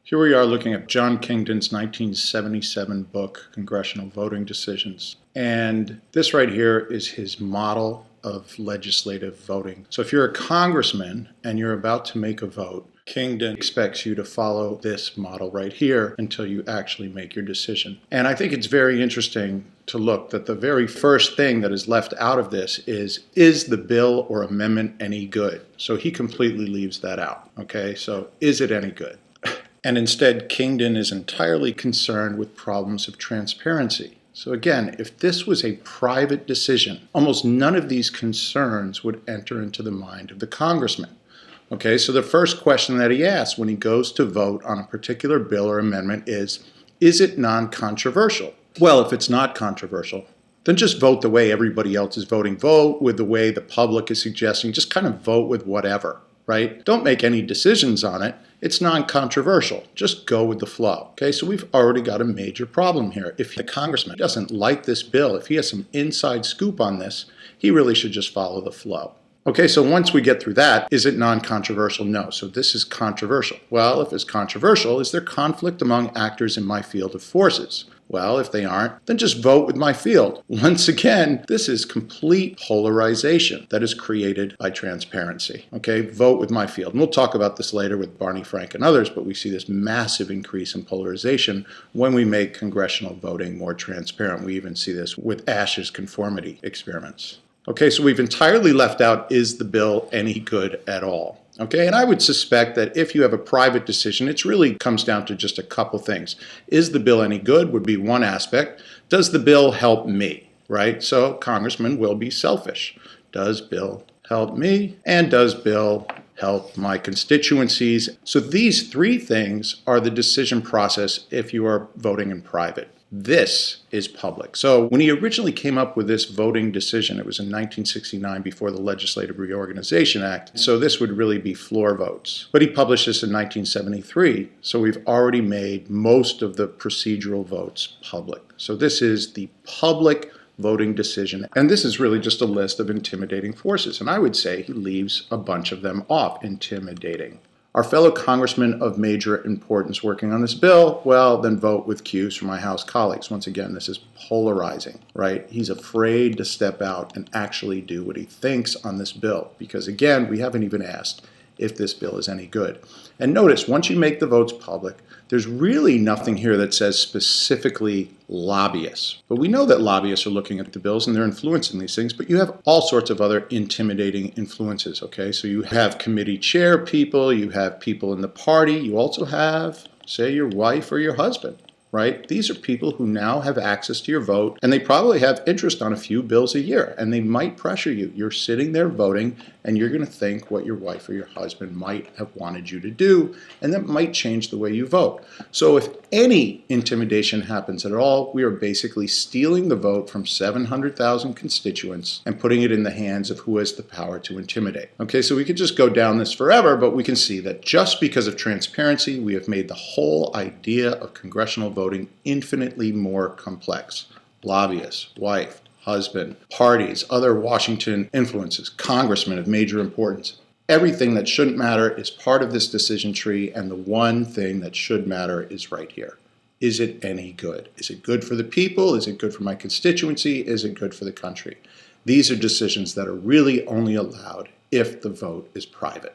Here we are looking at John Kingdon's 1977 book, Congressional Voting Decisions. And this right here is his model of legislative voting. So if you're a congressman and you're about to make a vote, Kingdon expects you to follow this model right here until you actually make your decision. And I think it's very interesting to look that the very first thing that is left out of this is the bill or amendment any good? So he completely leaves that out. Okay, so is it any good? And instead, Kingdon is entirely concerned with problems of transparency. So again, if this was a private decision, almost none of these concerns would enter into the mind of the congressman. Okay, so the first question that he asks when he goes to vote on a particular bill or amendment is it non-controversial? Well, if it's not controversial, then just vote the way everybody else is voting. Vote with the way the public is suggesting. Just kind of vote with whatever, right? Don't make any decisions on it. It's non-controversial. Just go with the flow. Okay, so we've already got a major problem here. If the congressman doesn't like this bill, if he has some inside scoop on this, he really should just follow the flow. Okay, so once we get through that, is it non-controversial? No. So this is controversial. Well, if it's controversial, is there conflict among actors in my field of forces? Well, if they aren't, then just vote with my field. Once again, this is complete polarization that is created by transparency. Okay, vote with my field. And we'll talk about this later with Barney Frank and others, but we see this massive increase in polarization when we make congressional voting more transparent. We even see this with Ash's conformity experiments. Okay, so we've entirely left out, is the bill any good at all? Okay, and I would suspect that if you have a private decision, it really comes down to just a couple things. Is the bill any good would be one aspect. Does the bill help me, right? So congressmen will be selfish. Does bill help me? And does bill help my constituencies? So these three things are the decision process if you are voting in private. This is public. So when he originally came up with this voting decision, it was in 1969 before the Legislative Reorganization Act. So this would really be floor votes. But he published this in 1973. So we've already made most of the procedural votes public. So this is the public voting decision. And this is really just a list of intimidating forces. And I would say he leaves a bunch of them off. Intimidating. Our fellow congressmen of major importance working on this bill, well, then vote with cues from my House colleagues. Once again, this is polarizing, right? He's afraid to step out and actually do what he thinks on this bill because, again, we haven't even asked if this bill is any good. And notice, once you make the votes public, there's really nothing here that says specifically lobbyists. But we know that lobbyists are looking at the bills and they're influencing these things, but you have all sorts of other intimidating influences, okay? So you have committee chair people, you have people in the party, you also have, say, your wife or your husband. Right? These are people who now have access to your vote, and they probably have interest on a few bills a year, and they might pressure you. You're sitting there voting, and you're going to think what your wife or your husband might have wanted you to do, and that might change the way you vote. So if any intimidation happens at all, we are basically stealing the vote from 700,000 constituents and putting it in the hands of who has the power to intimidate. Okay, so we could just go down this forever, but we can see that just because of transparency, we have made the whole idea of congressional voting infinitely more complex. Lobbyists, wife, husband, parties, other Washington influences, congressmen of major importance. Everything that shouldn't matter is part of this decision tree, and the one thing that should matter is right here. Is it any good? Is it good for the people? Is it good for my constituency? Is it good for the country? These are decisions that are really only allowed if the vote is private.